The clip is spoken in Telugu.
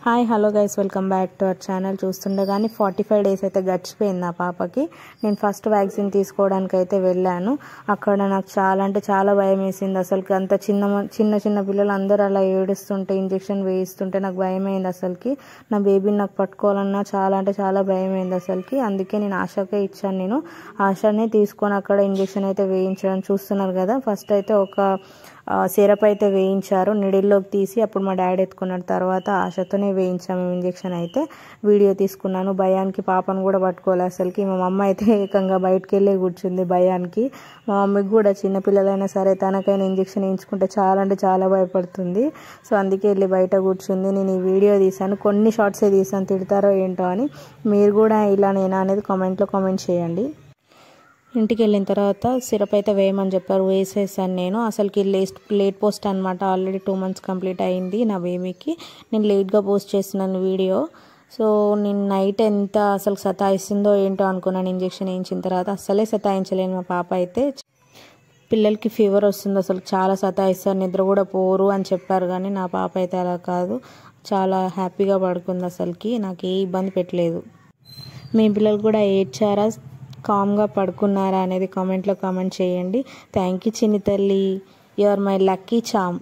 Hi hello guys welcome back to our channel. చూస్తుండగానే 45 డేస్ అయితే గడిచిపోయింది నా పాపకి. నేను ఫస్ట్ వ్యాక్సిన్ తీసుకోవడానికి అయితే వెళ్ళాను. అక్కడ నాకు చాలా అంటే చాలా భయం వేసింది. అసలుకి అంత చిన్న పిల్లలు అందరూ అలా ఏడుస్తుంటే ఇంజెక్షన్ వేయిస్తుంటే నాకు భయమైంది. అసలుకి నా బేబీని నాకు పట్టుకోవాలన్నా చాలా అంటే చాలా భయమైంది అసలుకి. అందుకే నేను ఆశకే ఇచ్చాను. నేను ఆశనే తీసుకొని అక్కడ ఇంజెక్షన్ అయితే వేయించడం చూస్తున్నారు కదా. ఫస్ట్ అయితే ఒక సిరప్ అయితే వేయించారు నీడిల్లోకి తీసి. అప్పుడు మా డాడీ ఎత్తుకున్న తర్వాత ఆశతోనే వేయించాము ఇంజెక్షన్ అయితే. వీడియో తీసుకున్నాను. భయానికి పాపను కూడా పట్టుకోవాలి అసలుకి. మా మమ్మ అయితే ఏకంగా బయటకు వెళ్ళి కూర్చుంది భయానికి. మా మమ్మీకి కూడా చిన్నపిల్లలైనా సరే తనకైనా ఇంజెక్షన్ వేయించుకుంటే చాలా అంటే చాలా భయపడుతుంది. సో అందుకే వెళ్ళి బయట కూర్చుంది. నేను ఈ వీడియో తీసాను, కొన్ని షార్ట్సే తీసాను, తిడతారో ఏంటో అని. మీరు కూడా ఇలా నేనా అనేది కామెంట్లో కామెంట్ చేయండి. ఇంటికి వెళ్ళిన తర్వాత సిరప్ అయితే వేయమని చెప్పారు, వేసేసాను నేను. అసలుకి లేట్ పోస్ట్ అనమాట. ఆల్రెడీ 2 months కంప్లీట్ అయింది నా బేబీకి. నేను లేట్గా పోస్ట్ చేస్తున్నాను వీడియో. సో నేను నైట్ ఎంత అసలు సతాయిస్తుందో ఏంటో అనుకున్నాను ఇంజెక్షన్ వేయించిన తర్వాత. అస్సలే సతాయించలేను మా పాప అయితే. పిల్లలకి ఫీవర్ వస్తుంది అసలు చాలా సతాయిస్తారు, నిద్ర కూడా పోరు అని చెప్పారు. కానీ నా పాప అయితే అలా కాదు, చాలా హ్యాపీగా పడుకుంది. అసలుకి నాకు ఏ ఇబ్బంది పెట్టలేదు. మీ పిల్లలు కూడా ఏడ్చారా, కామ్గా పడుకున్నారా అనేది కామెంట్లో కామెంట్ చేయండి. థ్యాంక్ యూ చిన్ని తల్లి, you are my lucky charm.